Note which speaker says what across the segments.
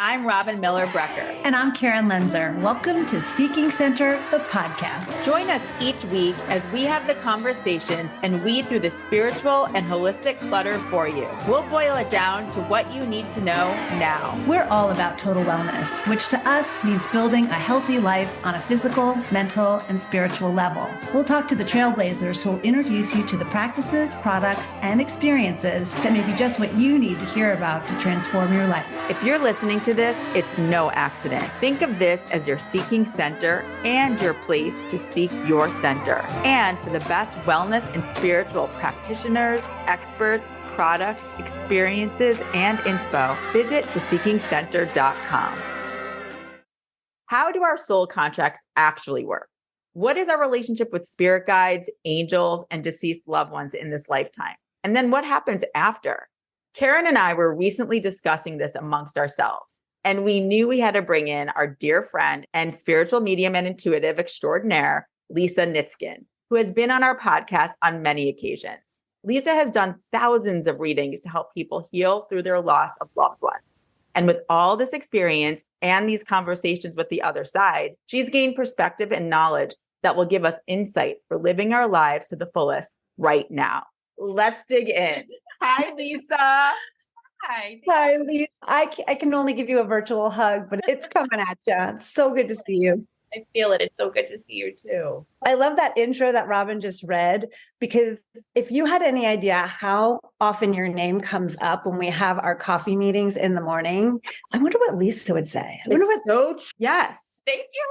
Speaker 1: I'm Robin Miller Brecker.
Speaker 2: And I'm Karen Lenzer. Welcome to Seeking Center, the podcast.
Speaker 1: Join us each week as we have the conversations and weed through the spiritual and holistic clutter for you. We'll boil it down to what you need to know now.
Speaker 2: We're all about total wellness, which to us means building a healthy life on a physical, mental, and spiritual level. We'll talk to the trailblazers who will introduce you to the practices, products, and experiences that may be just what you need to hear about to transform your life.
Speaker 1: If you're listening to this, it's no accident. Think of this as your seeking center and your place to seek your center. And for the best wellness and spiritual practitioners, experts, products, experiences, and inspo, visit theseekingcenter.com. How do our soul contracts actually work? What is our relationship with spirit guides, angels, and deceased loved ones in this lifetime? And then what happens after? Karen and I were recently discussing this amongst ourselves, and we knew we had to bring in our dear friend and spiritual medium and intuitive extraordinaire, Lisa Nitzkin, who has been on our podcast on many occasions. Lisa has done thousands of readings to help people heal through their loss of loved ones. And with all this experience and these conversations with the other side, she's gained perspective and knowledge that will give us insight for living our lives to the fullest right now. Let's dig in. Hi, Lisa.
Speaker 2: Hi, Lisa. I can only give you a virtual hug, but it's coming at you. It's so good to see you.
Speaker 3: I feel it. It's so good to see you too.
Speaker 2: I love that intro that Robin just read, because if you had any idea how often your name comes up when we have our coffee meetings in the morning, I wonder what Lisa would say.
Speaker 1: Yes.
Speaker 3: Thank you.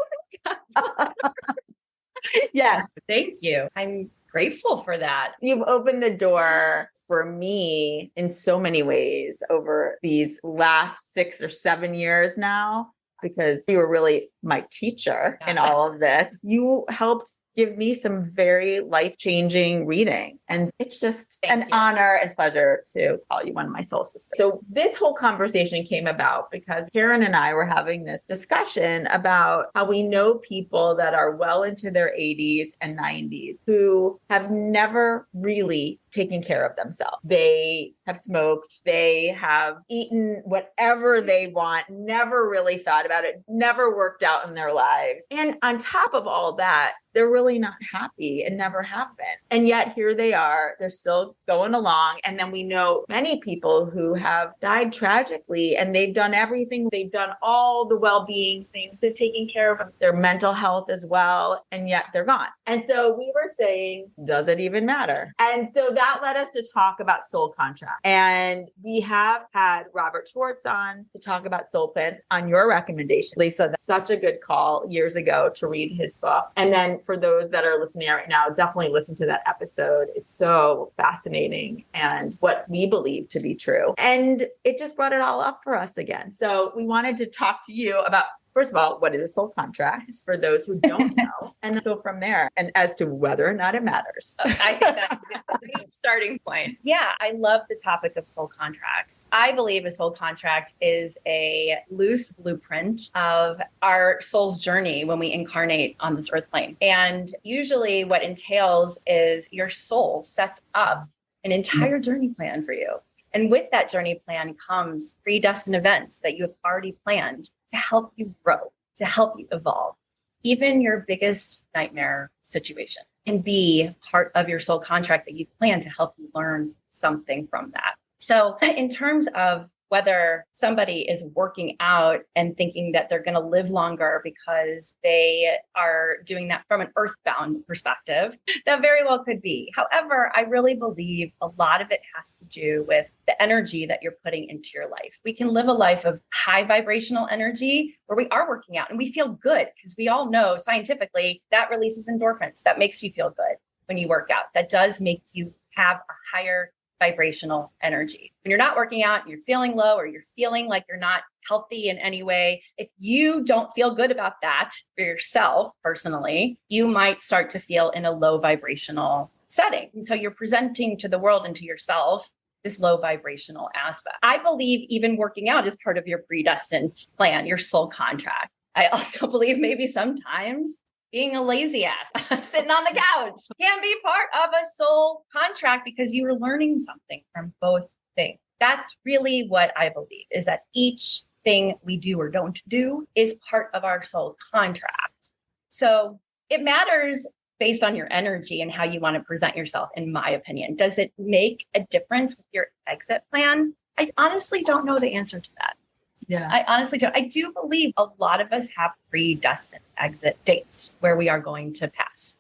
Speaker 2: Yes.
Speaker 3: Thank you. I'm grateful for that.
Speaker 1: You've opened the door for me in so many ways over these last 6 or 7 years now, because you were really my teacher in all of this. You helped give me some very life-changing reading. And it's just an honor and pleasure to call you one of my soul sisters. So this whole conversation came about because Karen and I were having this discussion about how we know people that are well into their 80s and 90s who have never really taken care of themselves. They have smoked, they have eaten whatever they want, never really thought about it, never worked out in their lives. And on top of all that, they're really not happy and never have been. And yet here they are, they're still going along. And then we know many people who have died tragically, and they've done everything. They've done all the well-being things. They're taking care of their mental health as well. And yet they're gone. And so we were saying, does it even matter? And so that led us to talk about soul contract. And we have had Robert Schwartz on to talk about soul plans on your recommendation. Lisa, that's such a good call years ago to read his book. And then for those that are listening right now, definitely listen to that episode. It's so fascinating and what we believe to be true. And it just brought it all up for us again. So we wanted to talk to you about, first of all, what is a soul contract for those who don't know, and go from there, and as to whether or not it matters.
Speaker 3: I think that's a great starting point. Yeah, I love the topic of soul contracts. I believe a soul contract is a loose blueprint of our soul's journey when we incarnate on this earth plane. And usually what entails is your soul sets up an entire journey plan for you. And with that journey plan comes predestined events that you have already planned to help you grow, to help you evolve. Even your biggest nightmare situation can be part of your soul contract that you plan to help you learn something from that. So in terms of whether somebody is working out and thinking that they're going to live longer because they are doing that from an earthbound perspective, that very well could be. However, I really believe a lot of it has to do with the energy that you're putting into your life. We can live a life of high vibrational energy where we are working out and we feel good, because we all know scientifically that releases endorphins. That makes you feel good when you work out. That does make you have a higher vibrational energy. When you're not working out and you're feeling low, or you're feeling like you're not healthy in any way, if you don't feel good about that for yourself personally, you might start to feel in a low vibrational setting. And so you're presenting to the world and to yourself this low vibrational aspect. I believe even working out is part of your predestined plan, your soul contract. I also believe maybe sometimes being a lazy ass, sitting on the couch, can be part of a soul contract because you are learning something from both things. That's really what I believe, is that each everything we do or don't do is part of our soul contract. So it matters based on your energy and how you want to present yourself, in my opinion. Does it make a difference with your exit plan? I honestly don't know the answer to that.
Speaker 1: Yeah.
Speaker 3: I honestly don't. I do believe a lot of us have predestined exit dates where we are going to pass.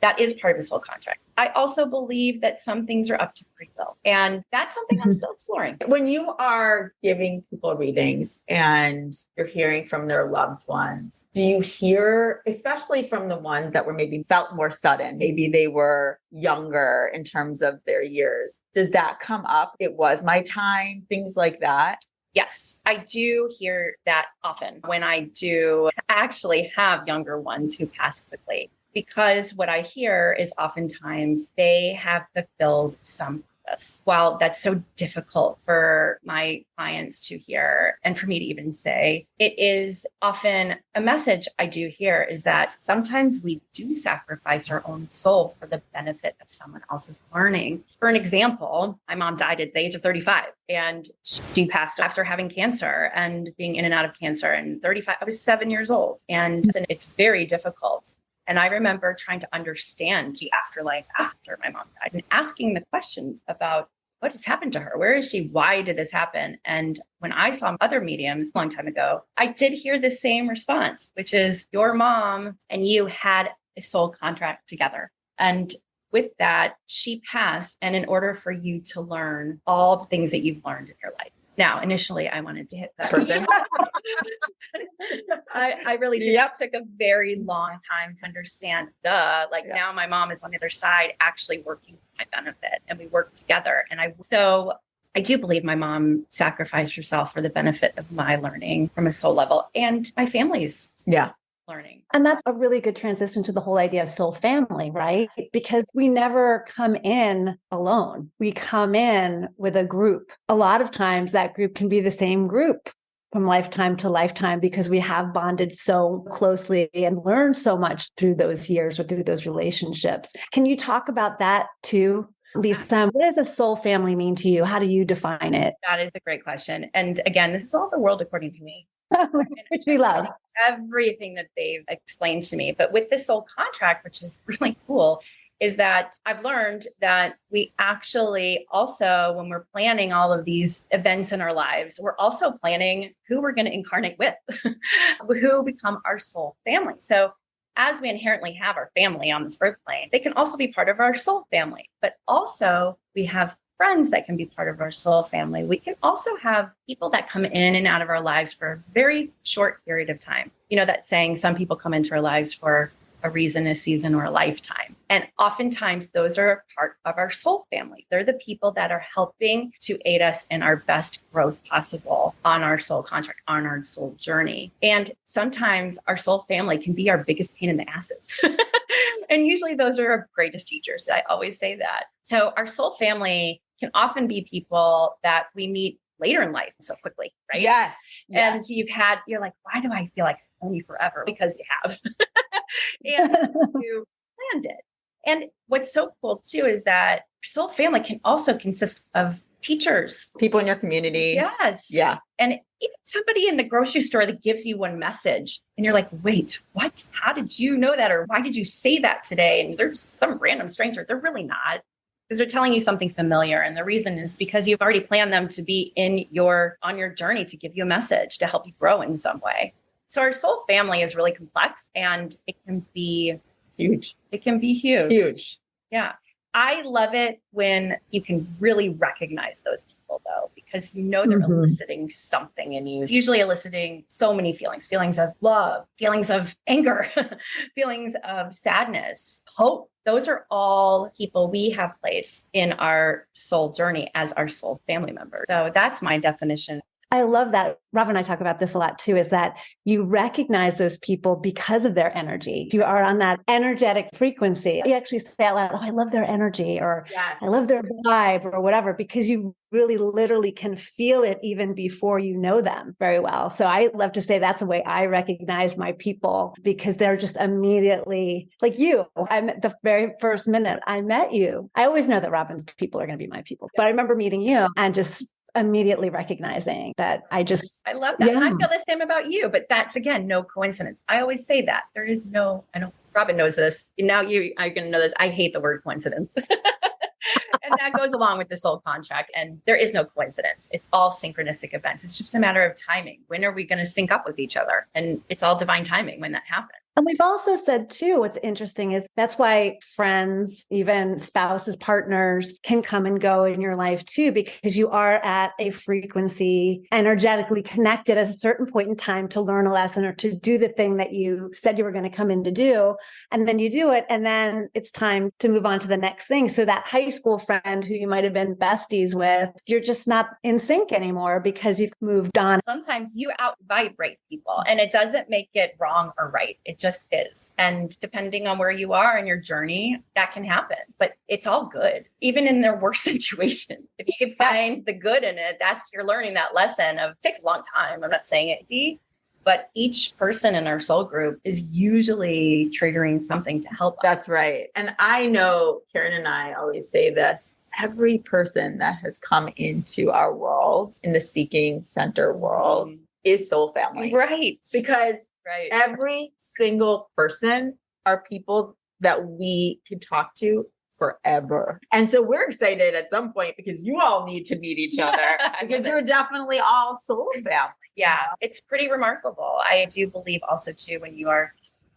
Speaker 3: That is part of the soul contract. I also believe that some things are up to free will. And that's something I'm still exploring.
Speaker 1: When you are giving people readings and you're hearing from their loved ones, do you hear, especially from the ones that were maybe felt more sudden, maybe they were younger in terms of their years, does that come up? It was my time, things like that?
Speaker 3: Yes, I do hear that often when I do actually have younger ones who pass quickly, because what I hear is oftentimes they have fulfilled some purpose. While that's so difficult for my clients to hear and for me to even say, it is often a message I do hear is that sometimes we do sacrifice our own soul for the benefit of someone else's learning. For an example, my mom died at the age of 35 and she passed after having cancer and being in and out of cancer. And 35, I was 7 years old, and it's very difficult. And I remember trying to understand the afterlife after my mom died and asking the questions about what has happened to her? Where is she? Why did this happen? And when I saw other mediums a long time ago, I did hear the same response, which is your mom and you had a soul contract together. And with that, she passed. And in order for you to learn all the things that you've learned in your life. Now, initially, I wanted to hit that person. I really did. It took a very long time to understand now my mom is on the other side actually working for my benefit, and we work together. And so I do believe my mom sacrificed herself for the benefit of my learning from a soul level and my family's learning.
Speaker 2: And that's a really good transition to the whole idea of soul family, right? Because we never come in alone. We come in with a group. A lot of times that group can be the same group from lifetime to lifetime because we have bonded so closely and learned so much through those years or through those relationships. Can you talk about that too, Lisa? What does a soul family mean to you? How do you define it?
Speaker 3: That is a great question. And again, this is all the world according to me.
Speaker 2: Which we love.
Speaker 3: Everything that they've explained to me. But with this soul contract, which is really cool, is that I've learned that we actually also, when we're planning all of these events in our lives, we're also planning who we're going to incarnate with, who become our soul family. So as we inherently have our family on this earth plane, they can also be part of our soul family. But also we have friends that can be part of our soul family. We can also have people that come in and out of our lives for a very short period of time. You know, that saying, some people come into our lives for a reason, a season, or a lifetime. And oftentimes those are a part of our soul family. They're the people that are helping to aid us in our best growth possible on our soul contract, on our soul journey. And sometimes our soul family can be our biggest pain in the asses. And usually those are our greatest teachers. I always say that. So our soul family can often be people that we meet later in life so quickly, right?
Speaker 1: Yes.
Speaker 3: And you're like, why do I feel like I've known you forever? Because you have. And you planned it. And what's so cool too is that soul family can also consist of teachers,
Speaker 1: people in your community.
Speaker 3: Yes.
Speaker 1: Yeah.
Speaker 3: And even somebody in the grocery store that gives you one message and you're like, wait, what? How did you know that? Or why did you say that today? And there's some random stranger. They're really not, because they're telling you something familiar. And the reason is because you've already planned them to be on your journey to give you a message to help you grow in some way. So our soul family is really complex and it can be
Speaker 1: huge.
Speaker 3: It can be huge.
Speaker 1: Huge.
Speaker 3: Yeah. I love it when you can really recognize those people though, because you know they're eliciting something in you, usually eliciting so many feelings of love, feelings of anger, feelings of sadness, hope. Those are all people we have placed in our soul journey as our soul family members. So that's my definition.
Speaker 2: I love that. Rob and I talk about this a lot too, is that you recognize those people because of their energy. You are on that energetic frequency. You actually say out loud, oh, I love their energy, or I love their vibe, or whatever, because you really literally can feel it even before you know them very well. So I love to say that's the way I recognize my people, because they're just immediately like you. I'm at the very first minute I met you. I always know that Robin's people are going to be my people, but I remember meeting you and just immediately recognizing that I
Speaker 3: love that. And I
Speaker 2: Yeah.
Speaker 3: feel the same about you, but that's again, no coincidence. I always say that there is no, I don't, Robin knows this. Now you are going to know this. I hate the word coincidence. And that goes along with the soul contract. And there is no coincidence. It's all synchronistic events. It's just a matter of timing. When are we going to sync up with each other? And it's all divine timing when that happens.
Speaker 2: And we've also said too, what's interesting is that's why friends, even spouses, partners can come and go in your life too, because you are at a frequency energetically connected at a certain point in time to learn a lesson or to do the thing that you said you were going to come in to do. And then you do it. And then it's time to move on to the next thing. So that high school friend who you might have been besties with, you're just not in sync anymore because you've moved on.
Speaker 3: Sometimes you out vibrate people and it doesn't make it wrong or right. It just is. And depending on where you are in your journey, that can happen, but it's all good. Even in their worst situation, if you can find the good in it, you're learning that lesson of, it takes a long time. I'm not saying it easy, but each person in our soul group is usually triggering something to help us.
Speaker 1: That's right. And I know Karen and I always say this. Every person that has come into our world, in the seeking center world, is soul family.
Speaker 3: Right.
Speaker 1: Because every single person are people that we can talk to forever. And so we're excited at some point because you all need to meet each other because you're definitely all soul family.
Speaker 3: Yeah, it's pretty remarkable. I do believe also too, when you are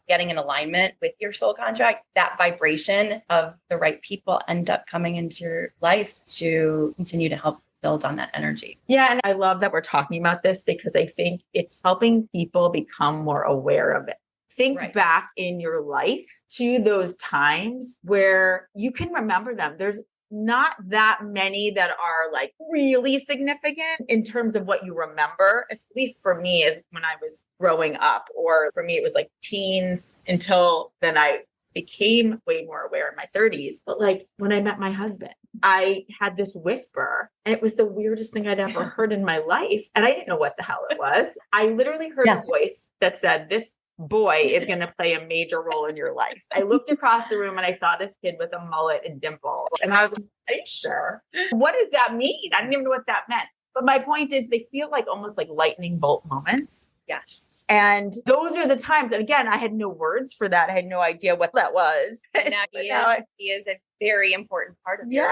Speaker 3: getting in alignment with your soul contract, that vibration of the right people end up coming into your life to continue to help build on that energy.
Speaker 1: Yeah. And I love that we're talking about this because I think it's helping people become more aware of it. Think back in your life to those times where you can remember them. There's not that many that are like really significant in terms of what you remember, at least for me, is when I was growing up, or for me, it was like teens until then I became way more aware in my 30s. But like when I met my husband, I had this whisper and it was the weirdest thing I'd ever heard in my life. And I didn't know what the hell it was. I literally heard a voice that said, "This boy is going to play a major role in your life." I looked across the room and I saw this kid with a mullet and dimples. And I was like, "Are you sure? What does that mean?" I didn't even know what that meant. But my point is they feel like almost like lightning bolt moments.
Speaker 3: Yes.
Speaker 1: And those are the times. And again, I had no words for that. I had no idea what that was.
Speaker 3: And now he is a very important part of your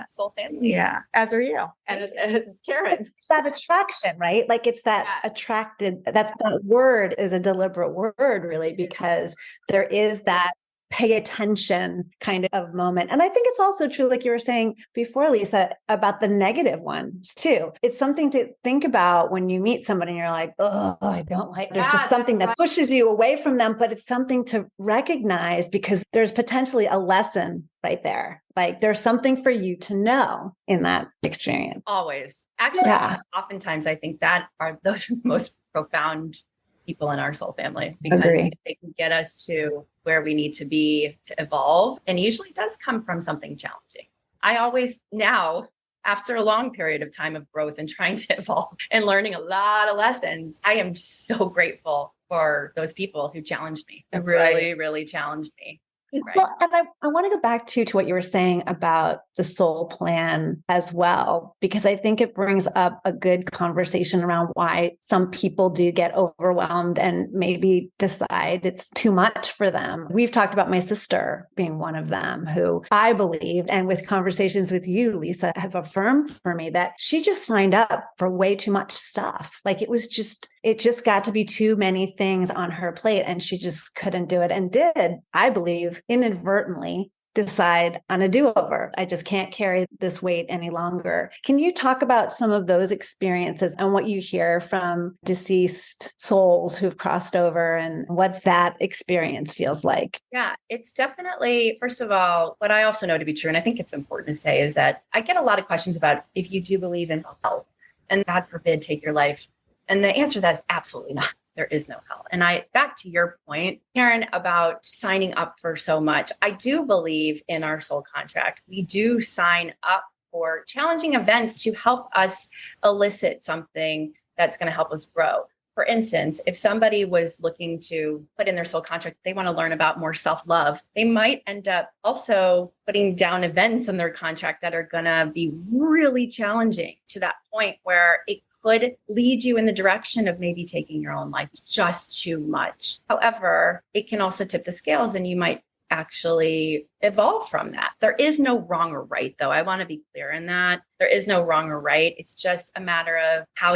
Speaker 3: soul family.
Speaker 1: Yeah. As are you. And as Karen.
Speaker 2: It's that attraction, right? Like it's that attracted, that's the word is a deliberate word really, because there is that pay attention kind of moment. And I think it's also true, like you were saying before, Lisa, about the negative ones too. It's something to think about when you meet somebody and you're like, "Oh, I don't like," there's just something that pushes you away from them, but it's something to recognize because there's potentially a lesson right there. Like there's something for you to know in that experience.
Speaker 3: Always. Actually, oftentimes I think those are the most profound people in our soul family because they can get us to where we need to be to evolve. And usually it does come from something challenging. I always now, after a long period of time of growth and trying to evolve and learning a lot of lessons, I am so grateful for those people who challenged me. Really challenged me. Right.
Speaker 2: Well, and I want to go back to what you were saying about the soul plan as well, because I think it brings up a good conversation around why some people do get overwhelmed and maybe decide it's too much for them. We've talked about my sister being one of them who I believe, and with conversations with you, Lisa, have affirmed for me that she just signed up for way too much stuff. Like it just got to be too many things on her plate and she just couldn't do it and did, I believe, inadvertently decide on a do-over. I just can't carry this weight any longer. Can you talk about some of those experiences and what you hear from deceased souls who've crossed over and what that experience feels like?
Speaker 3: Yeah, it's definitely, first of all, what I also know to be true, and I think it's important to say, is that I get a lot of questions about if you do believe in hell and God forbid take your life. And the answer to that is absolutely not. There is no hell. And back to your point, Karen, about signing up for so much, I do believe in our soul contract. We do sign up for challenging events to help us elicit something that's going to help us grow. For instance, if somebody was looking to put in their soul contract, they want to learn about more self-love, they might end up also putting down events in their contract that are going to be really challenging to that point where it could lead you in the direction of maybe taking your own life. It's just too much. However, it can also tip the scales and you might actually evolve from that. There is no wrong or right, though. I want to be clear in that. There is no wrong or right. It's just a matter of how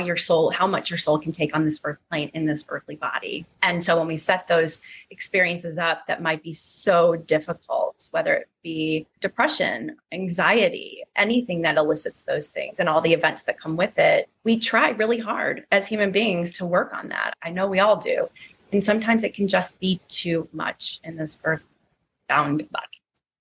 Speaker 3: much your soul can take on this earth plane in this earthly body. And so when we set those experiences up that might be so difficult, whether it be depression, anxiety, anything that elicits those things and all the events that come with it, we try really hard as human beings to work on that. I know we all do. And sometimes it can just be too much in this earth bound body.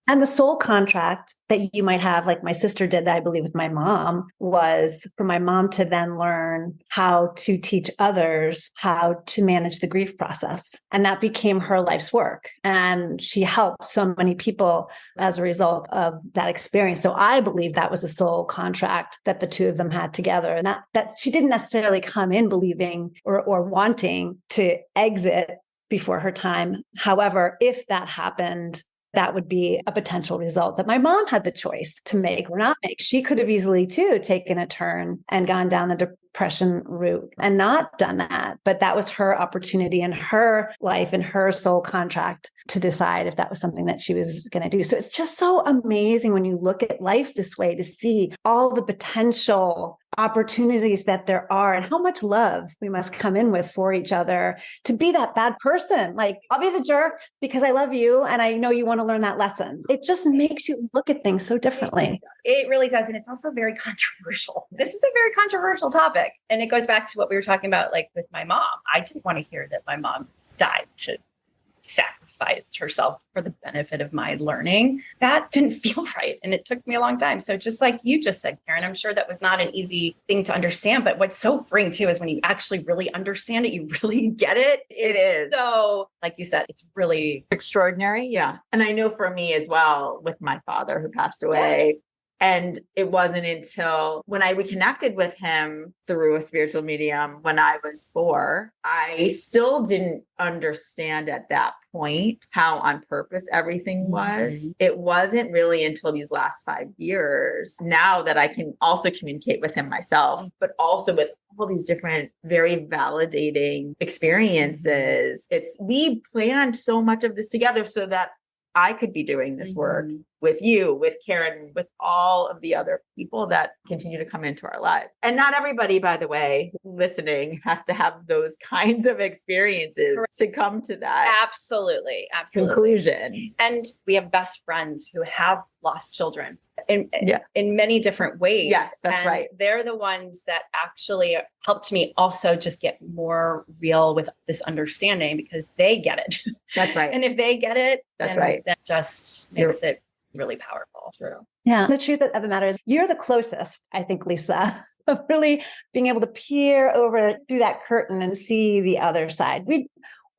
Speaker 2: And the soul contract that you might have, like my sister did, I believe with my mom, was for my mom to then learn how to teach others how to manage the grief process. And that became her life's work. And she helped so many people as a result of that experience. So I believe that was a soul contract that the two of them had together. And that she didn't necessarily come in believing or wanting to exit before her time. However, if that happened, that would be a potential result that my mom had the choice to make or not make. She could have easily too taken a turn and gone down the depression route and not done that. But that was her opportunity in her life and her soul contract to decide if that was something that she was going to do. So it's just so amazing when you look at life this way to see all the potential opportunities that there are and how much love we must come in with for each other to be that bad person. Like, I'll be the jerk because I love you and I know you want to learn that lesson. It just makes you look at things so differently.
Speaker 3: It really does. And it's also very controversial. This is a very controversial topic. And it goes back to what we were talking about, like with my mom. I didn't want to hear that my mom died to sacrifice herself for the benefit of my learning. That didn't feel right. And it took me a long time. So just like you just said, Karen, I'm sure that was not an easy thing to understand. But what's so freeing too is when you actually really understand it, you really get it.
Speaker 1: It is.
Speaker 3: So, like you said, it's really
Speaker 1: extraordinary. Yeah. And I know for me as well, with my father who passed away. Yes. And it wasn't until when I reconnected with him through a spiritual medium when I was 4, I still didn't understand at that point how on purpose everything was. Mm-hmm. It wasn't really until these last 5 years now that I can also communicate with him myself, but also with all these different, very validating experiences. We planned so much of this together so that I could be doing this work with you, with Karen, with all of the other people that continue to come into our lives. And not everybody, by the way, listening has to have those kinds of experiences to come to that
Speaker 3: absolutely
Speaker 1: conclusion.
Speaker 3: And we have best friends who have lost children in many different ways.
Speaker 1: Yes, that's right.
Speaker 3: They're the ones that actually helped me also just get more real with this understanding because they get it.
Speaker 1: That's right.
Speaker 3: And if they get it,
Speaker 1: that's right.
Speaker 3: That just makes it really powerful.
Speaker 1: True.
Speaker 2: Yeah. The truth of the matter is you're the closest, I think, Lisa, of really being able to peer over through that curtain and see the other side. We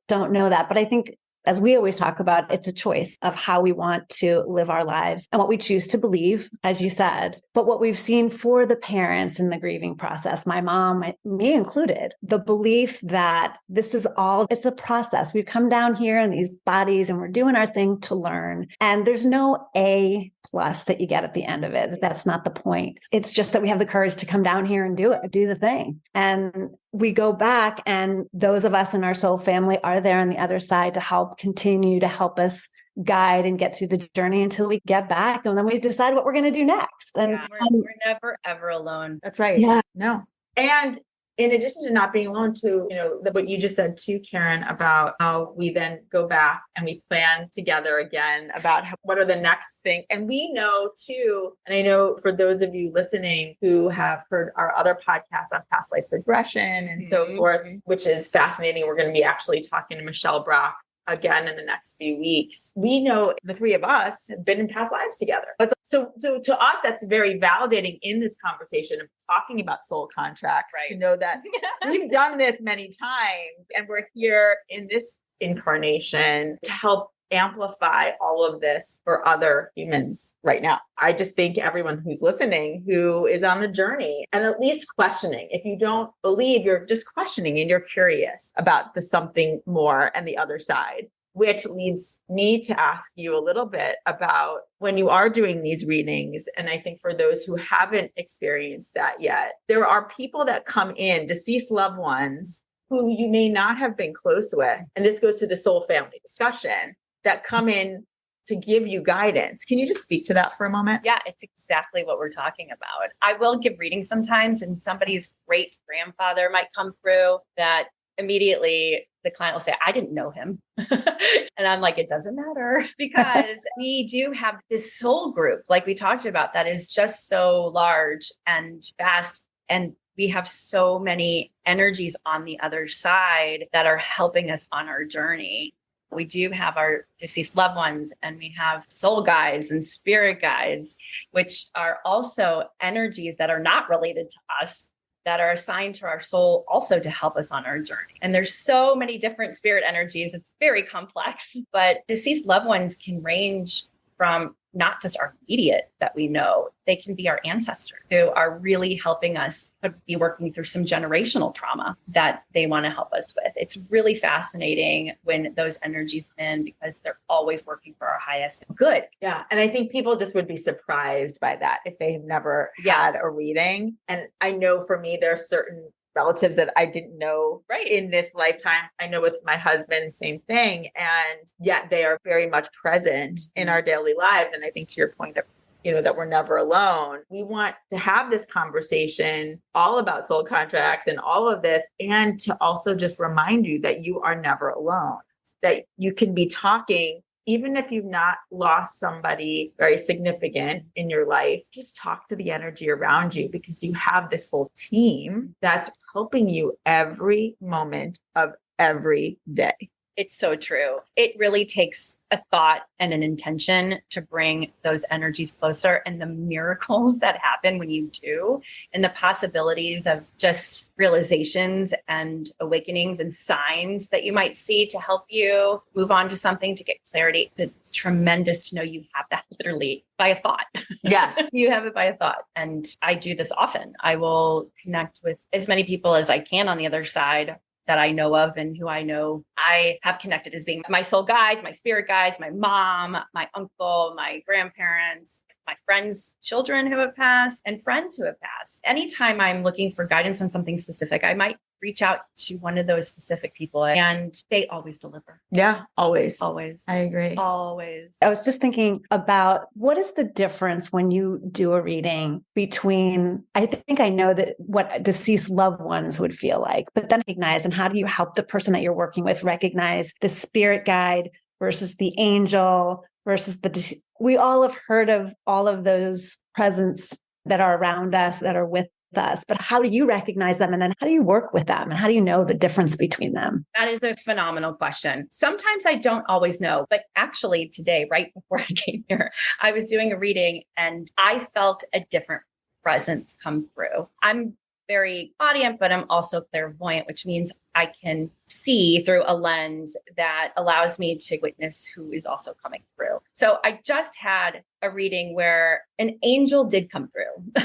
Speaker 2: don't know that, but I think as we always talk about, it's a choice of how we want to live our lives and what we choose to believe, as you said. But what we've seen for the parents in the grieving process, my mom, me included, the belief that this is all, it's a process. We've come down here in these bodies and we're doing our thing to learn. And there's no A+ that you get at the end of it. That's not the point. It's just that we have the courage to come down here and do the thing. And we go back and those of us in our soul family are there on the other side to continue to help us guide and get through the journey until we get back. And then we decide what we're going to do next. And
Speaker 3: we're never, ever alone.
Speaker 1: That's right.
Speaker 2: Yeah.
Speaker 1: No. And in addition to not being alone too, what you just said too, Karen, about how we then go back and we plan together again about what are the next things. And we know too, and I know for those of you listening who have heard our other podcasts on past life regression and so forth, which is fascinating. We're going to be actually talking to Michelle Brock again in the next few weeks. We know the three of us have been in past lives together. But so to us, that's very validating in this conversation of talking about soul contracts, right? To know that we've done this many times and we're here in this incarnation to help amplify all of this for other humans right now. I just think everyone who's listening, who is on the journey and at least questioning, if you don't believe, you're just questioning and you're curious about the something more and the other side. Which leads me to ask you a little bit about when you are doing these readings. And I think for those who haven't experienced that yet, there are people that come in, deceased loved ones, who you may not have been close with. And this goes to the soul family discussion, that come in to give you guidance. Can you just speak to that for a moment?
Speaker 3: Yeah, it's exactly what we're talking about. I will give readings sometimes, and somebody's great grandfather might come through that immediately the client will say, I didn't know him. And I'm like, it doesn't matter, because we do have this soul group, like we talked about, that is just so large and vast. And we have so many energies on the other side that are helping us on our journey. We do have our deceased loved ones, and we have soul guides and spirit guides, which are also energies that are not related to us, that are assigned to our soul also to help us on our journey. And there's so many different spirit energies. It's very complex, but deceased loved ones can range from not just our immediate that we know, they can be our ancestors who are really helping us, could be working through some generational trauma that they want to help us with. It's really fascinating when those energies in, because they're always working for our highest good.
Speaker 1: Yeah. And I think people just would be surprised by that if they have never had a reading. And I know for me, there are certain relatives that I didn't know in this lifetime. I know with my husband, same thing. And yet they are very much present in our daily lives. And I think to your point of, that we're never alone. We want to have this conversation all about soul contracts and all of this, and to also just remind you that you are never alone, that you can be talking, even if you've not lost somebody very significant in your life, just talk to the energy around you, because you have this whole team that's helping you every moment of every day.
Speaker 3: It's so true. It really takes a thought and an intention to bring those energies closer, and the miracles that happen when you do, and the possibilities of just realizations and awakenings and signs that you might see to help you move on to something, to get clarity. It's tremendous to know you have that literally by a thought.
Speaker 1: Yes.
Speaker 3: You have it by a thought. And I do this often. I will connect with as many people as I can on the other side that I know of, and who I know I have connected as being my soul guides, my spirit guides, my mom, my uncle, my grandparents, my friends' children who have passed, and friends who have passed. Anytime I'm looking for guidance on something specific, I might reach out to one of those specific people, and they always deliver.
Speaker 1: Yeah, always.
Speaker 3: Always.
Speaker 1: I agree.
Speaker 3: Always.
Speaker 2: I was just thinking about, what is the difference when you do a reading between, I think I know that what deceased loved ones would feel like, but then recognize, and how do you help the person that you're working with recognize the spirit guide versus the angel versus the, we all have heard of all of those presence that are around us, that are with us, but how do you recognize them? And then how do you work with them? And how do you know the difference between them?
Speaker 3: That is a phenomenal question. Sometimes I don't always know, but actually today, right before I came here, I was doing a reading and I felt a different presence come through. I'm very audience, but I'm also clairvoyant, which means I can see through a lens that allows me to witness who is also coming through. So I just had a reading where an angel did come through.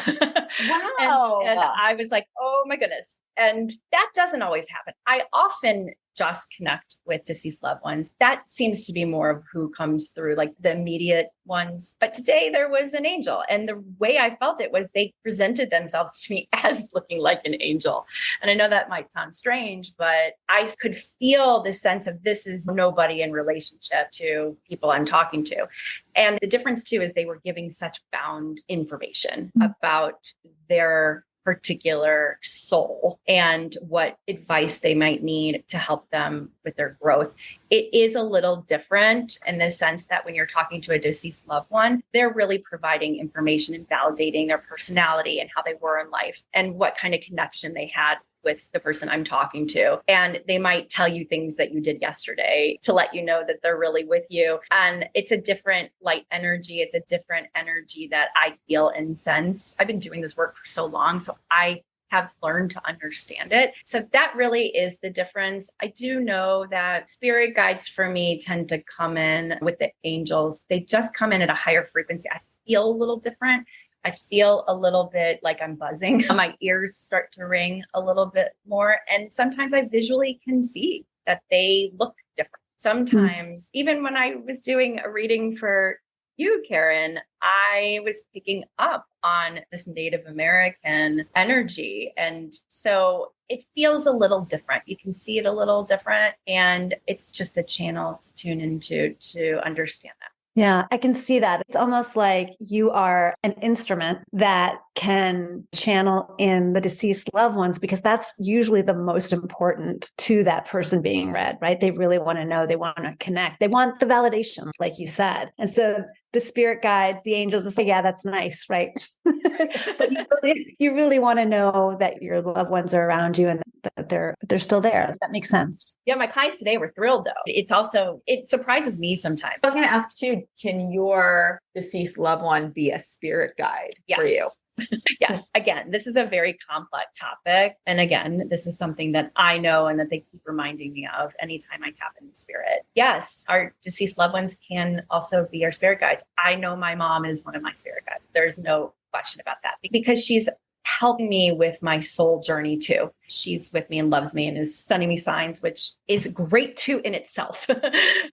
Speaker 1: Wow.
Speaker 3: and I was like, oh my goodness. And that doesn't always happen. I often just connect with deceased loved ones. That seems to be more of who comes through, like the immediate ones. But today there was an angel. And the way I felt it was they presented themselves to me as looking like an angel. And I know that might sound strange, but I could feel the sense of, this is nobody in relationship to people I'm talking to. And the difference too is they were giving such bound information about their particular soul and what advice they might need to help them with their growth. It is a little different in the sense that when you're talking to a deceased loved one, they're really providing information and validating their personality and how they were in life and what kind of connection they had with the person I'm talking to. And they might tell you things that you did yesterday to let you know that they're really with you. And it's a different light energy. It's a different energy that I feel and sense. I've been doing this work for so long. So I have learned to understand it. So that really is the difference. I do know that spirit guides for me tend to come in with the angels. They just come in at a higher frequency. I feel a little different. I feel a little bit like I'm buzzing. My ears start to ring a little bit more. And sometimes I visually can see that they look different. Sometimes, even when I was doing a reading for you, Karen, I was picking up on this Native American energy. And so it feels a little different. You can see it a little different. And it's just a channel to tune into to understand that.
Speaker 2: Yeah, I can see that. It's almost like you are an instrument that can channel in the deceased loved ones, because that's usually the most important to that person being read, right? They really want to know, they want to connect, they want the validation, like you said. And so the spirit guides, the angels will say, yeah, that's nice, right? But you really want to know that your loved ones are around you and that they're still there. That makes sense.
Speaker 3: Yeah, my clients today were thrilled though. It surprises me sometimes.
Speaker 1: I was going to ask too, can your deceased loved one be a spirit guide for you?
Speaker 3: Yes. Again, this is a very complex topic. And again, this is something that I know and that they keep reminding me of anytime I tap into spirit. Yes, our deceased loved ones can also be our spirit guides. I know my mom is one of my spirit guides. There's no question about that, because she's helping me with my soul journey too. She's with me and loves me and is sending me signs, which is great too in itself.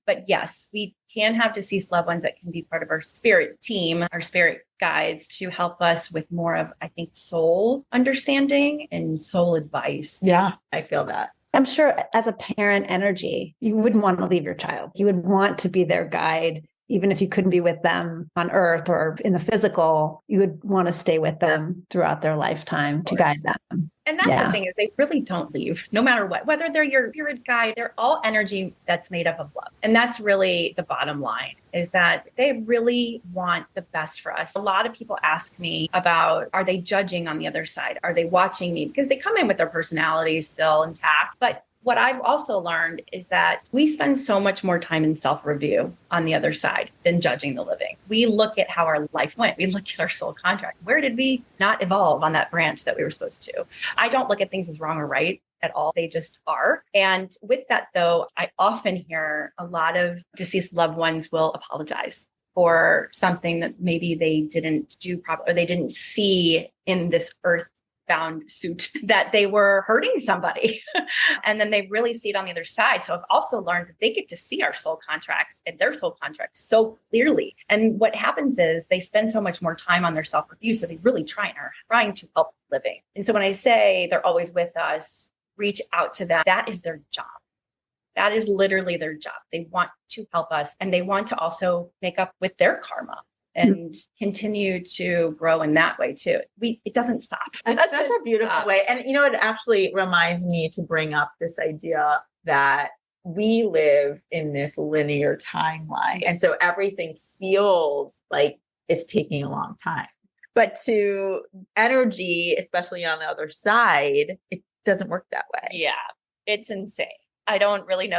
Speaker 3: But yes, we can have deceased loved ones that can be part of our spirit team, our spirit guides, to help us with more of, I think, soul understanding and soul advice.
Speaker 1: Yeah, I feel that.
Speaker 2: I'm sure as a parent energy, you wouldn't want to leave your child. You would want to be their guide. Even if you couldn't be with them on earth or in the physical, you would want to stay with them throughout their lifetime to guide them.
Speaker 3: And that's the thing, is they really don't leave, no matter what, whether they're your spirit guide, they're all energy that's made up of love. And that's really the bottom line, is that they really want the best for us. A lot of people ask me about, are they judging on the other side? Are they watching me? Because they come in with their personalities still intact. But what I've also learned is that we spend so much more time in self-review on the other side than judging the living. We look at how our life went. We look at our soul contract. Where did we not evolve on that branch that we were supposed to? I don't look at things as wrong or right at all. They just are. And with that, though, I often hear a lot of deceased loved ones will apologize for something that maybe they didn't do properly, or they didn't see in this earth bound suit that they were hurting somebody. And then they really see it on the other side. So I've also learned that they get to see our soul contracts and their soul contracts so clearly. And what happens is they spend so much more time on their self-review. So they really are trying to help living. And so when I say they're always with us, reach out to them, that is their job. That is literally their job. They want to help us, and they want to also make up with their karma and continue to grow in that way too. It doesn't stop.
Speaker 1: That's such a beautiful way. And it actually reminds me to bring up this idea that we live in this linear timeline. And so everything feels like it's taking a long time. But to energy, especially on the other side, it doesn't work that way.
Speaker 3: Yeah, it's insane. I don't really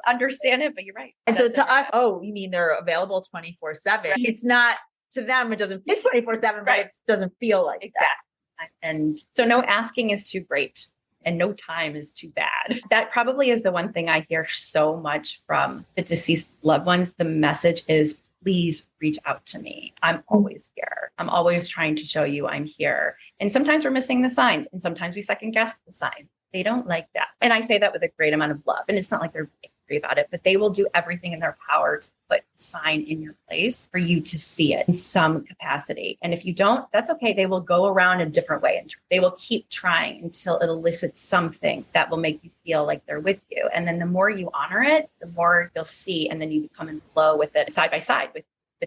Speaker 3: understand it, but you're right.
Speaker 1: And so to us, you mean they're available 24/7. It's not, to them, it doesn't feel 24/7, but it doesn't feel like that.
Speaker 3: And so no asking is too great and no time is too bad. That probably is the one thing I hear so much from the deceased loved ones. The message is, please reach out to me. I'm always here. I'm always trying to show you I'm here. And sometimes we're missing the signs, and sometimes we second guess the signs. They don't like that. And I say that with a great amount of love. And it's not like they're angry about it, but they will do everything in their power to put a sign in your place for you to see it in some capacity. And if you don't, that's okay. They will go around a different way, and they will keep trying until it elicits something that will make you feel like they're with you. And then the more you honor it, the more you'll see. And then you become in flow with it side by side with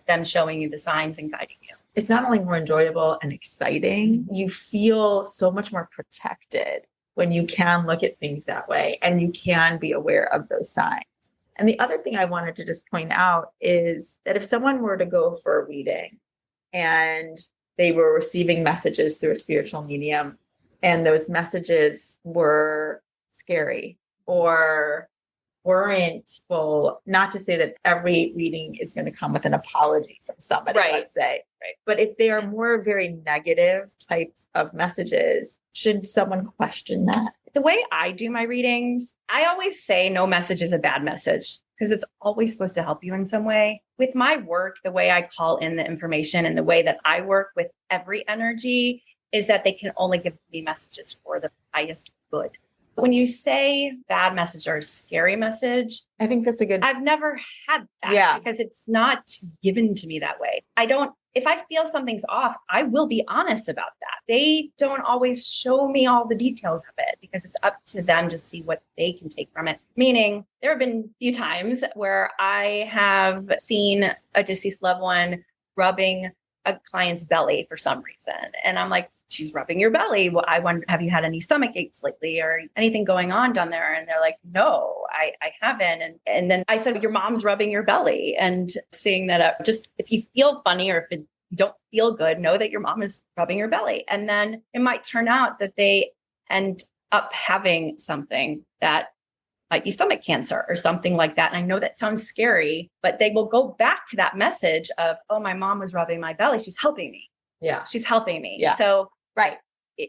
Speaker 3: them showing you the signs and guiding you.
Speaker 1: It's not only more enjoyable and exciting, you feel so much more protected when you can look at things that way and you can be aware of those signs. And the other thing I wanted to just point out is that if someone were to go for a reading and they were receiving messages through a spiritual medium, and those messages were scary or weren't full, not to say that every reading is going to come with an apology from somebody,
Speaker 3: Right.
Speaker 1: let's say.
Speaker 3: Right.
Speaker 1: But if they are more very negative types of messages, should someone question that?
Speaker 3: The way I do my readings, I always say no message is a bad message because it's always supposed to help you in some way. With my work, the way I call in the information and the way that I work with every energy is that they can only give me messages for the highest good. When you say bad message or scary message,
Speaker 1: I think that's a good.
Speaker 3: I've never had that
Speaker 1: Yeah.
Speaker 3: because it's not given to me that way. If I feel something's off, I will be honest about that. They don't always show me all the details of it because it's up to them to see what they can take from it. Meaning, there have been a few times where I have seen a deceased loved one rubbing a client's belly for some reason. And I'm like, she's rubbing your belly. Well, I wonder, have you had any stomach aches lately or anything going on down there? And they're like, no, I haven't. And then I said, your mom's rubbing your belly. And seeing that just if you feel funny or if you don't feel good, know that your mom is rubbing your belly. And then it might turn out that they end up having something that might be stomach cancer or something like that. And I know that sounds scary, but they will go back to that message of, oh, my mom was rubbing my belly. She's helping me.
Speaker 1: Yeah.
Speaker 3: She's helping me.
Speaker 1: Yeah.
Speaker 3: So
Speaker 1: Right.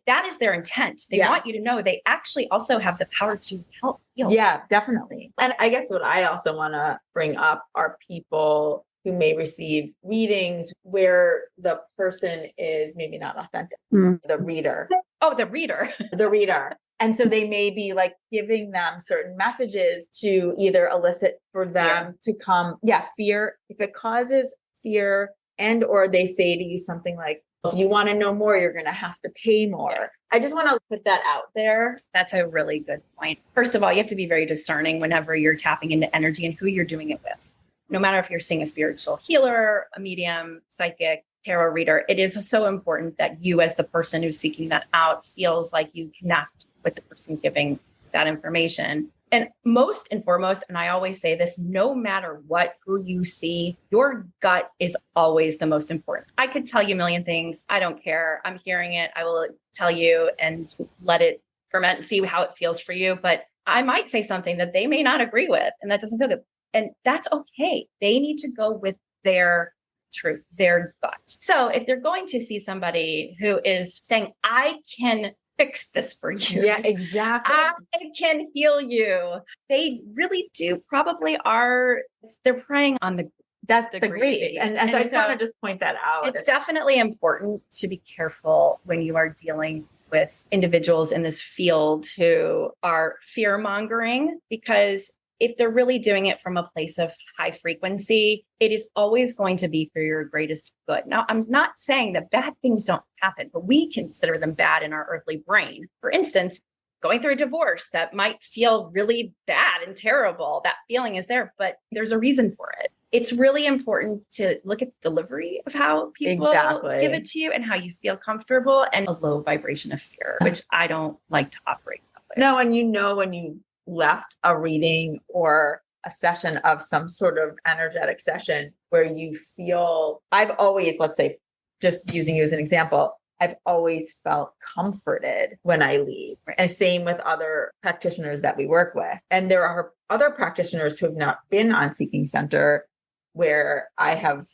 Speaker 3: that is their intent. They
Speaker 1: Yeah.
Speaker 3: want you to know they actually also have the power to help heal.
Speaker 1: Yeah, definitely. And I guess what I also want to bring up are people who may receive readings where the person is maybe not authentic, the reader.
Speaker 3: Oh, the reader.
Speaker 1: The reader. And so they may be like giving them certain messages to either elicit for them to come. Yeah. Fear. If it causes fear and, or they say to you something like, if you want to know more, you're going to have to pay more.
Speaker 3: Yeah.
Speaker 1: I just want to put that out there.
Speaker 3: That's a really good point. First of all, you have to be very discerning whenever you're tapping into energy and who you're doing it with. No matter if you're seeing a spiritual healer, a medium, psychic, tarot reader, it is so important that you as the person who's seeking that out feels like you connect with the person giving that information. And most and foremost, and I always say this, no matter who you see, your gut is always the most important. I could tell you a million things. I don't care. I'm hearing it. I will tell you and let it ferment and see how it feels for you. But I might say something that they may not agree with, and that doesn't feel good. And that's okay. They need to go with their truth, their gut. So if they're going to see somebody who is saying, I can fix this for you.
Speaker 1: Yeah, exactly.
Speaker 3: I can heal you. They really do probably are. They're preying on
Speaker 1: That's
Speaker 3: the
Speaker 1: the
Speaker 3: grief.
Speaker 1: grief. And so I just want to just point that out.
Speaker 3: It's definitely important to be careful when you are dealing with individuals in this field who are fear mongering, because if they're really doing it from a place of high frequency, it is always going to be for your greatest good. Now, I'm not saying that bad things don't happen, but we consider them bad in our earthly brain. For instance, going through a divorce that might feel really bad and terrible. That feeling is there, but there's a reason for it. It's really important to look at the delivery of how people give it to you and how you feel comfortable, and a low vibration of fear, which I don't like to operate that way.
Speaker 1: No, and when you left a reading or a session of some sort of energetic session where you feel, I've always, let's say, just using you as an example, I've always felt comforted when I leave. And same with other practitioners that we work with. And there are other practitioners who have not been on Seeking Center where I have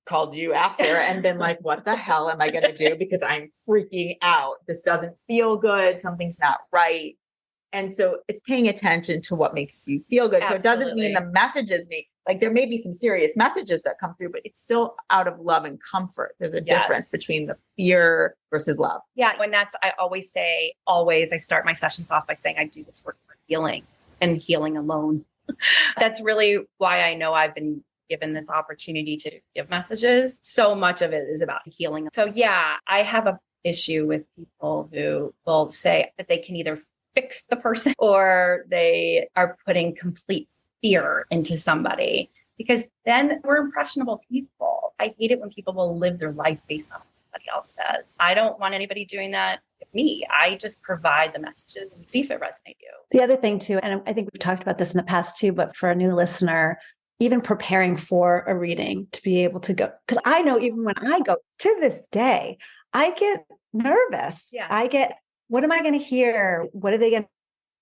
Speaker 1: called you after and been like, what the hell am I going to do? Because I'm freaking out. This doesn't feel good. Something's not right. And so it's paying attention to what makes you feel good.
Speaker 3: Absolutely.
Speaker 1: So it doesn't mean the messages there may be some serious messages that come through, but it's still out of love and comfort. There's a difference between the fear versus love.
Speaker 3: Yeah. I always say, I start my sessions off by saying I do this work for healing and healing alone. That's really why I know I've been given this opportunity to give messages. So much of it is about healing. So yeah, I have an issue with people who will say that they can either fix the person or they are putting complete fear into somebody, because then we're impressionable people. I hate it when people will live their life based on what somebody else says. I don't want anybody doing that with me. I just provide the messages and see if it resonates you.
Speaker 2: The other thing too, and I think we've talked about this in the past too, but for a new listener, even preparing for a reading to be able to go, because I know even when I go to this day, I get nervous.
Speaker 3: Yeah.
Speaker 2: What am I going to hear? What are they going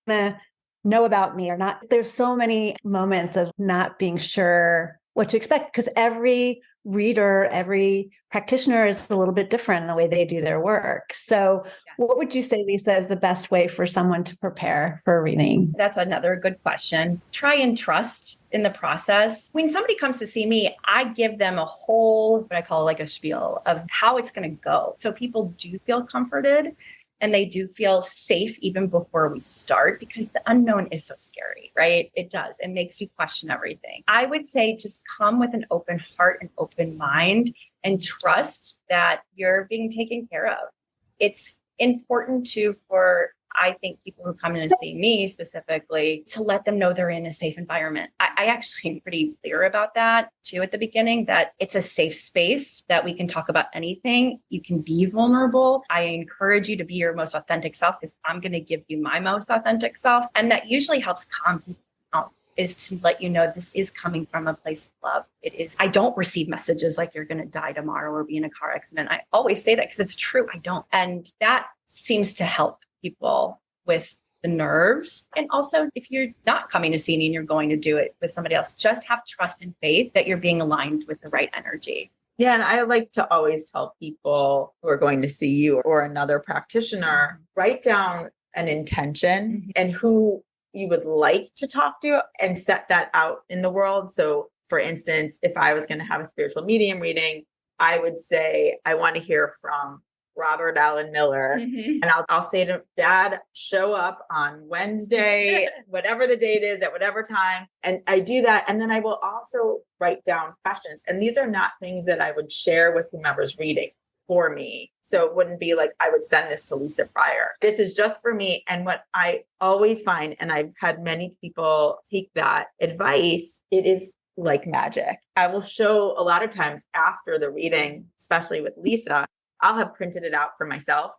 Speaker 2: to know about me or not. There's so many moments of not being sure what to expect because every reader, every practitioner is a little bit different in the way they do their work. So what would you say, Lisa, is the best way for someone to prepare for a reading?
Speaker 3: That's another good question. Try and trust in the process. When somebody comes to see me, I give them a whole, what I call like a spiel of how it's going to go. So people do feel comforted and they do feel safe even before we start, because the unknown is so scary, right? It does. It makes you question everything. I would say just come with an open heart and open mind and trust that you're being taken care of. It's important too for, I think, people who come in to see me specifically to let them know they're in a safe environment. I actually am pretty clear about that too at the beginning, that it's a safe space, that we can talk about anything. You can be vulnerable. I encourage you to be your most authentic self because I'm going to give you my most authentic self. And that usually helps calm people down, is to let you know this is coming from a place of love. It is. I don't receive messages like you're going to die tomorrow or be in a car accident. I always say that because it's true. I don't. And that seems to help people with the nerves. And also, if you're not coming to see me and you're going to do it with somebody else, just have trust and faith that you're being aligned with the right energy.
Speaker 1: Yeah. And I like to always tell people who are going to see you or another practitioner, write down an intention and who you would like to talk to and set that out in the world. So for instance, if I was going to have a spiritual medium reading, I would say, I want to hear from Robert Allen Miller. And I'll say to Dad, show up on Wednesday, whatever the date is at whatever time. And I do that. And then I will also write down questions. And these are not things that I would share with whomever's reading for me. So it wouldn't be like I would send this to Lisa Pryor. This is just for me. And what I always find, and I've had many people take that advice, it is like magic. I will show a lot of times after the reading, especially with Lisa, I'll have printed it out for myself.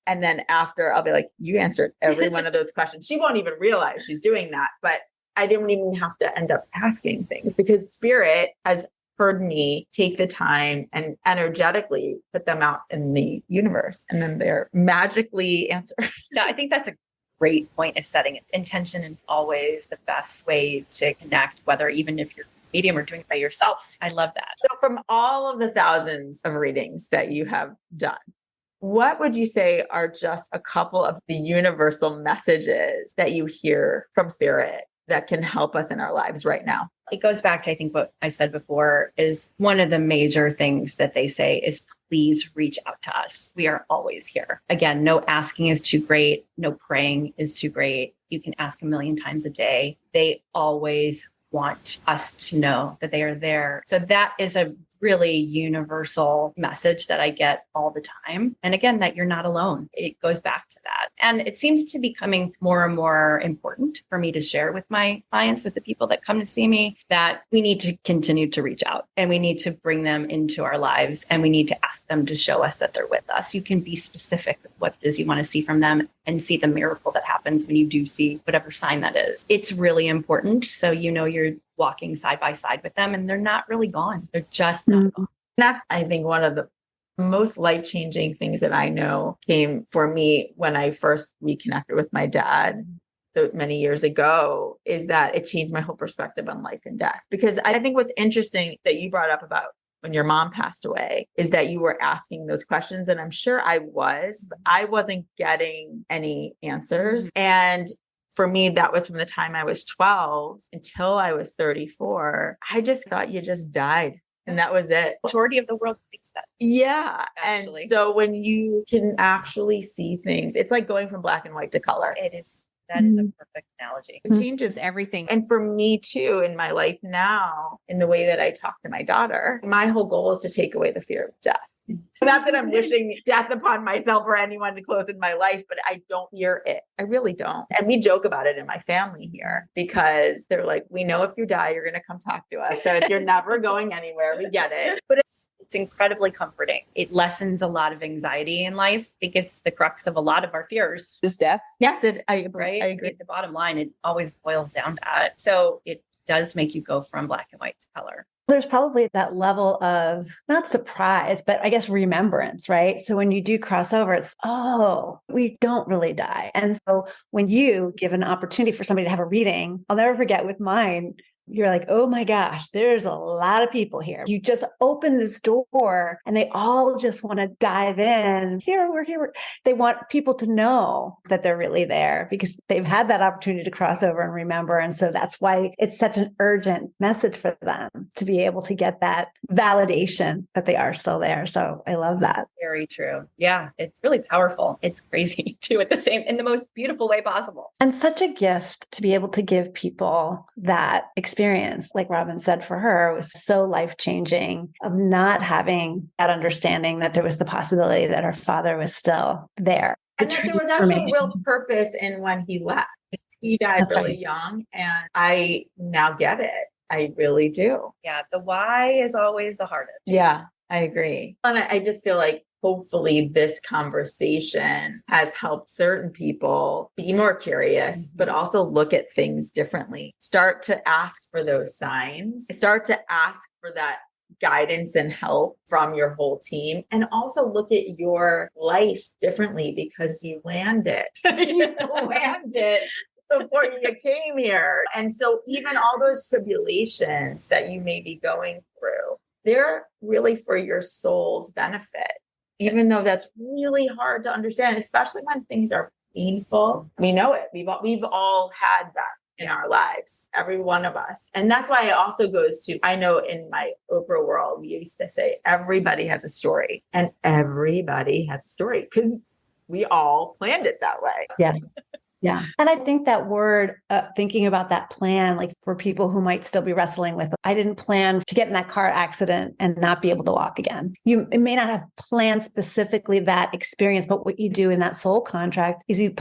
Speaker 1: And then after I'll be like, you answered every one of those questions. She won't even realize she's doing that, but I didn't even have to end up asking things because Spirit has heard me take the time and energetically put them out in the universe. And then they're magically answered.
Speaker 3: Yeah, I think that's a great point, is setting it. Intention is always the best way to connect, whether even if you're medium or doing it by yourself. I love that.
Speaker 1: So from all of the thousands of readings that you have done, what would you say are just a couple of the universal messages that you hear from Spirit that can help us in our lives right now?
Speaker 3: It goes back to, I think, what I said before, is one of the major things that they say is, please reach out to us. We are always here. Again, no asking is too great. No praying is too great. You can ask a million times a day. They always want us to know that they are there. So that is a really universal message that I get all the time. And again, that you're not alone. It goes back to that. And it seems to be becoming more and more important for me to share with my clients, with the people that come to see me, that we need to continue to reach out and we need to bring them into our lives and we need to ask them to show us that they're with us. You can be specific with what it is you want to see from them and see the miracle that happens when you do see whatever sign that is. It's really important. So you know you're walking side by side with them and they're not really gone. They're just not gone.
Speaker 1: That's, I think, one of the most life-changing things that I know came for me when I first reconnected with my dad many years ago, is that it changed my whole perspective on life and death. Because I think what's interesting that you brought up about when your mom passed away is that you were asking those questions. And I'm sure I was, but I wasn't getting any answers. And for me, that was from the time I was 12 until I was 34. I just thought you just died. And that was it.
Speaker 3: Majority of the world thinks that.
Speaker 1: Yeah.
Speaker 3: Actually.
Speaker 1: And so when you can actually see things, it's like going from black and white to color.
Speaker 3: It is. That is a perfect analogy.
Speaker 1: It changes everything. And for me too, in my life now, in the way that I talk to my daughter, my whole goal is to take away the fear of death. Not that I'm wishing death upon myself or anyone close in my life, but I don't fear it. I really don't. And we joke about it in my family here because they're like, we know if you die, you're going to come talk to us. So if you're never going anywhere, we get it. But
Speaker 3: It's incredibly comforting. It lessens a lot of anxiety in life. I think it's the crux of a lot of our fears.
Speaker 4: Just death.
Speaker 1: yes, I
Speaker 3: Right?
Speaker 1: agree.
Speaker 3: At the bottom line, it always boils down to that. So it does make you go from black and white to color.
Speaker 2: There's probably that level of not surprise, but I guess remembrance, right? So when you do cross over, it's, oh, we don't really die. And so when you give an opportunity for somebody to have a reading, I'll never forget with mine, you're like, oh my gosh, there's a lot of people here. You just open this door and they all just want to dive in. Here, we're here. They want people to know that they're really there because they've had that opportunity to cross over and remember. And so that's why it's such an urgent message for them to be able to get that validation that they are still there. So I love that.
Speaker 3: Very true. Yeah, it's really powerful. It's crazy too, in the most beautiful way possible.
Speaker 2: And such a gift to be able to give people that experience. Like Robin said, for her, it was so life-changing of not having that understanding that there was the possibility that her father was still there.
Speaker 1: And that there was actually real purpose in when he left. He died really young, and I now get it. I really do.
Speaker 3: Yeah, the why is always the hardest.
Speaker 1: Yeah, I agree. And I just feel like hopefully this conversation has helped certain people be more curious, but also look at things differently. Start to ask for those signs. Start to ask for that guidance and help from your whole team. And also look at your life differently because you landed. You landed before you came here. And so even all those tribulations that you may be going through, they're really for your soul's benefit. Even though that's really hard to understand, especially when things are painful. We know it. We've all had that in our lives, every one of us. And that's why it also goes to, I know in my Oprah world, we used to say, everybody has a story, and everybody has a story because we all planned it that way.
Speaker 2: Yeah. Yeah. And I think that word, thinking about that plan, like for people who might still be wrestling with, I didn't plan to get in that car accident and not be able to walk again. You may not have planned specifically that experience, but what you do in that soul contract is you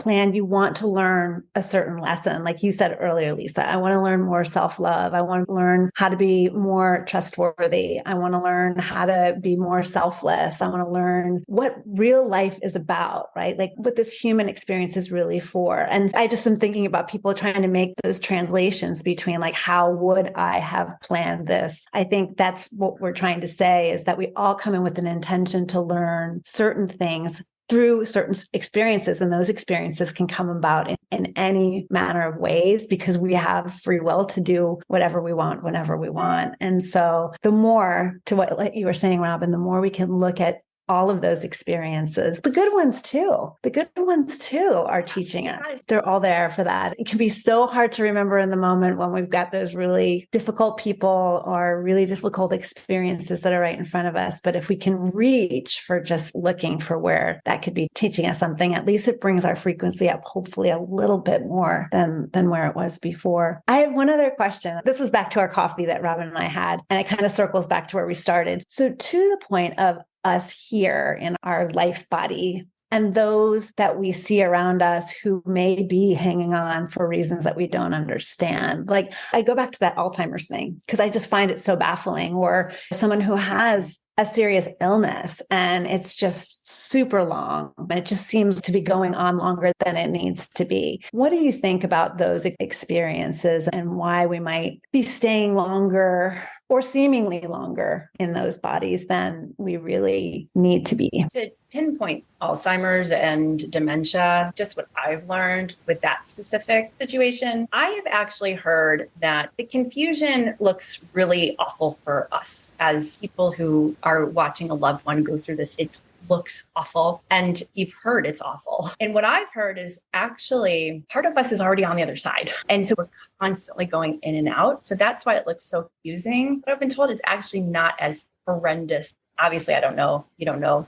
Speaker 2: want to learn a certain lesson. Like you said earlier, Lisa, I want to learn more self-love. I want to learn how to be more trustworthy. I want to learn how to be more selfless. I want to learn what real life is about, right? Like what this human experience is really for. And I just am thinking about people trying to make those translations between like, how would I have planned this? I think that's what we're trying to say is that we all come in with an intention to learn certain things through certain experiences. And those experiences can come about in any manner of ways because we have free will to do whatever we want, whenever we want. And so the more, to what like you were saying, Robin, the more we can look at all of those experiences, the good ones too are teaching us. They're all there for that. It can be so hard to remember in the moment when we've got those really difficult people or really difficult experiences that are right in front of us. But if we can reach for just looking for where that could be teaching us something, at least it brings our frequency up, hopefully a little bit more than where it was before. I have one other question. This was back to our coffee that Robin and I had, and it kind of circles back to where we started. So to the point of us here in our life body and those that we see around us who may be hanging on for reasons that we don't understand. Like I go back to that Alzheimer's thing because I just find it so baffling, or someone who has a serious illness and it's just super long. It just seems to be going on longer than it needs to be. What do you think about those experiences and why we might be staying longer or seemingly longer in those bodies than we really need to be?
Speaker 3: To pinpoint Alzheimer's and dementia, just what I've learned with that specific situation, I have actually heard that the confusion looks really awful for us as people who are watching a loved one go through this. It looks awful, and you've heard it's awful. And what I've heard is actually part of us is already on the other side. And so we're constantly going in and out. So that's why it looks so confusing. But I've been told it's actually not as horrendous. Obviously, I don't know. You don't know.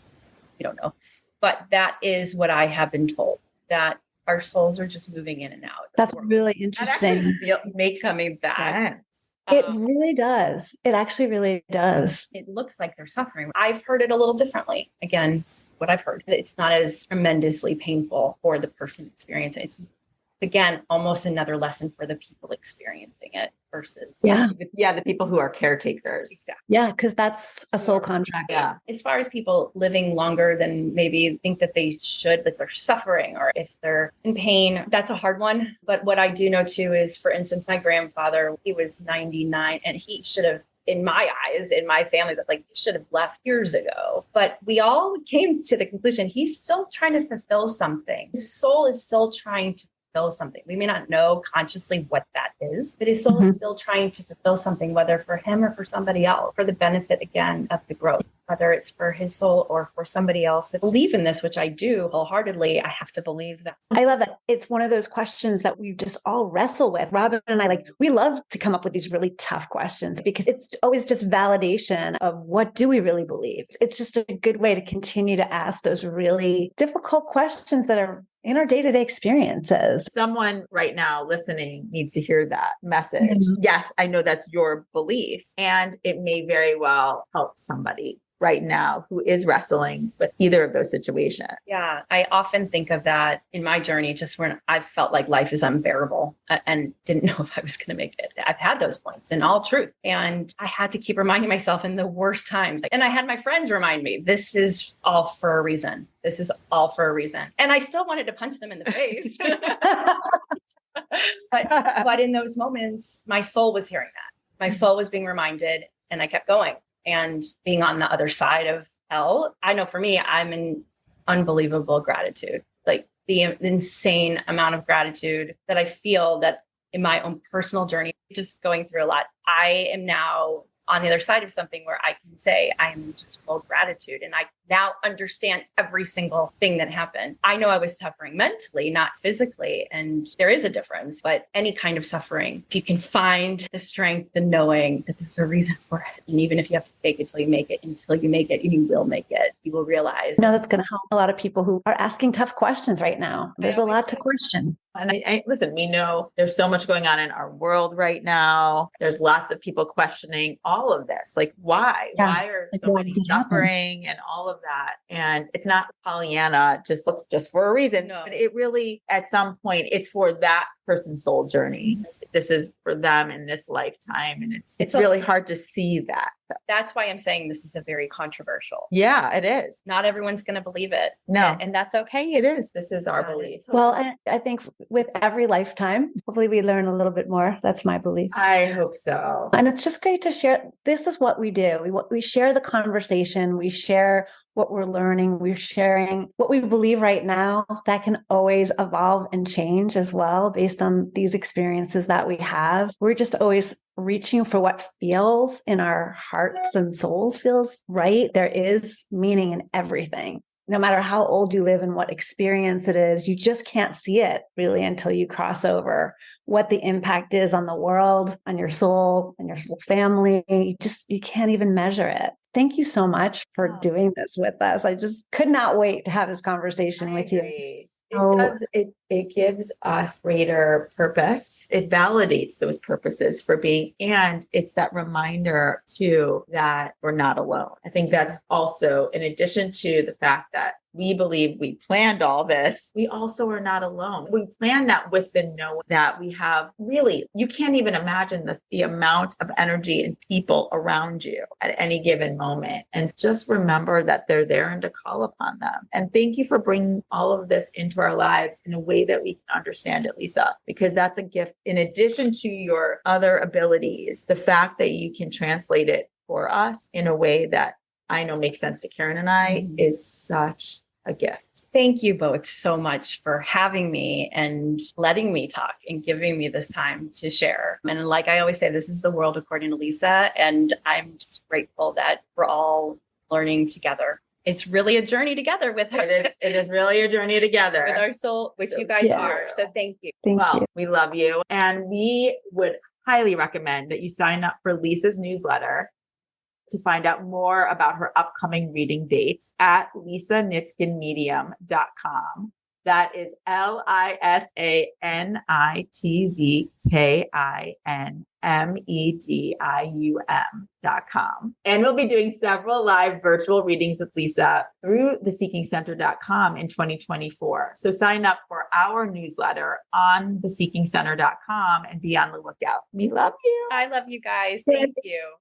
Speaker 3: But that is what I have been told, that our souls are just moving in and out.
Speaker 2: That's really interesting.
Speaker 3: Makes coming back.
Speaker 2: It really does. It actually really does.
Speaker 3: It looks like they're suffering. I've heard it a little differently. Again, what I've heard, it's not as tremendously painful for the person experiencing it. It's, again, almost another lesson for the people experiencing it versus.
Speaker 1: The people who are caretakers.
Speaker 3: Exactly.
Speaker 2: Yeah, because that's a soul contract.
Speaker 1: Yeah.
Speaker 3: As far as people living longer than maybe think that they should, but they're suffering or if they're in pain, that's a hard one. But what I do know too is, for instance, my grandfather, he was 99 and he should have in my eyes, in my family, that like, he should have left years ago. But we all came to the conclusion he's still trying to fulfill something. His soul is still trying to fulfill something. We may not know consciously what that is, but his soul is still trying to fulfill something, whether for him or for somebody else, for the benefit, again, of the growth. Whether it's for his soul or for somebody else that believe in this, which I do wholeheartedly, I have to believe that.
Speaker 2: I love that. It's one of those questions that we just all wrestle with. Robin and I, we love to come up with these really tough questions because it's always just validation of what do we really believe. It's just a good way to continue to ask those really difficult questions that are in our day-to-day experiences.
Speaker 1: Someone right now listening needs to hear that message. Yes, I know that's your belief, and it may very well help somebody right now who is wrestling with either of those situations.
Speaker 3: Yeah, I often think of that in my journey, just when I felt like life is unbearable and didn't know if I was going to make it. I've had those points in all truth. And I had to keep reminding myself in the worst times. And I had my friends remind me, this is all for a reason. This is all for a reason. And I still wanted to punch them in the face. But in those moments, my soul was hearing that. My soul was being reminded, and I kept going. And being on the other side of hell, I know for me, I'm in unbelievable gratitude, like the insane amount of gratitude that I feel that in my own personal journey, just going through a lot. I am now on the other side of something where I can say I am just full of gratitude. And I now understand every single thing that happened. I know I was suffering mentally, not physically. And there is a difference, but any kind of suffering, if you can find the strength, the knowing that there's a reason for it. And even if you have to fake it till you make it, until you make it, and you will make it, you will realize.
Speaker 2: No, that's going to help a lot of people who are asking tough questions right now. There's a lot to question.
Speaker 1: And I listen, we know there's so much going on in our world right now. There's lots of people questioning all of this. Like, why?
Speaker 2: Yeah.
Speaker 1: Why are
Speaker 2: Like,
Speaker 1: so
Speaker 2: why
Speaker 1: many
Speaker 2: does it happen?
Speaker 1: suffering and all of that? And it's not Pollyanna, just for a reason.
Speaker 3: No.
Speaker 1: But it really, at some point, it's for that person's soul journey. This is for them in this lifetime. And it's really hard to see that.
Speaker 3: That's why I'm saying this is a very controversial.
Speaker 1: Yeah, it is.
Speaker 3: Not everyone's going to believe it.
Speaker 1: No.
Speaker 3: And that's okay.
Speaker 1: It is. This is our belief.
Speaker 2: Well, I think with every lifetime, hopefully we learn a little bit more. That's my belief.
Speaker 1: I hope so.
Speaker 2: And it's just great to share. This is what we do. We share the conversation. We share what we're learning. We're sharing what we believe right now. That can always evolve and change as well based on these experiences that we have. We're just always reaching for what feels in our hearts and souls feels right. There is meaning in everything. No matter how old you live and what experience it is, you just can't see it really until you cross over what the impact is on the world, on your soul, and your soul family. You can't even measure it. Thank you so much for doing this with us. I just could not wait to have this conversation with you.
Speaker 1: It gives us greater purpose. It validates those purposes for being, and it's that reminder too that we're not alone. I think that's also, in addition to the fact that we believe we planned all this, we also are not alone. We planned that with the knowing that we have really, you can't even imagine the amount of energy and people around you at any given moment. And just remember that they're there and to call upon them. And thank you for bringing all of this into our lives in a way that we can understand it, Lisa, because that's a gift. In addition to your other abilities, the fact that you can translate it for us in a way that I know makes sense to Karen and I is such a gift.
Speaker 3: Thank you both so much for having me and letting me talk and giving me this time to share. And like I always say, this is the world according to Lisa. And I'm just grateful that we're all learning together. It's really a journey together with her.
Speaker 1: It is really a journey together
Speaker 3: with our soul, which you guys are. So thank you.
Speaker 2: Thank you.
Speaker 1: We love you. And we would highly recommend that you sign up for Lisa's newsletter to find out more about her upcoming reading dates at lisanitzkinmedium.com. That is LISANITZKINMEDIUM.com. And we'll be doing several live virtual readings with Lisa through theseekingcenter.com in 2024. So sign up for our newsletter on theseekingcenter.com and be on the lookout. We love you.
Speaker 3: I love you guys. Thank you.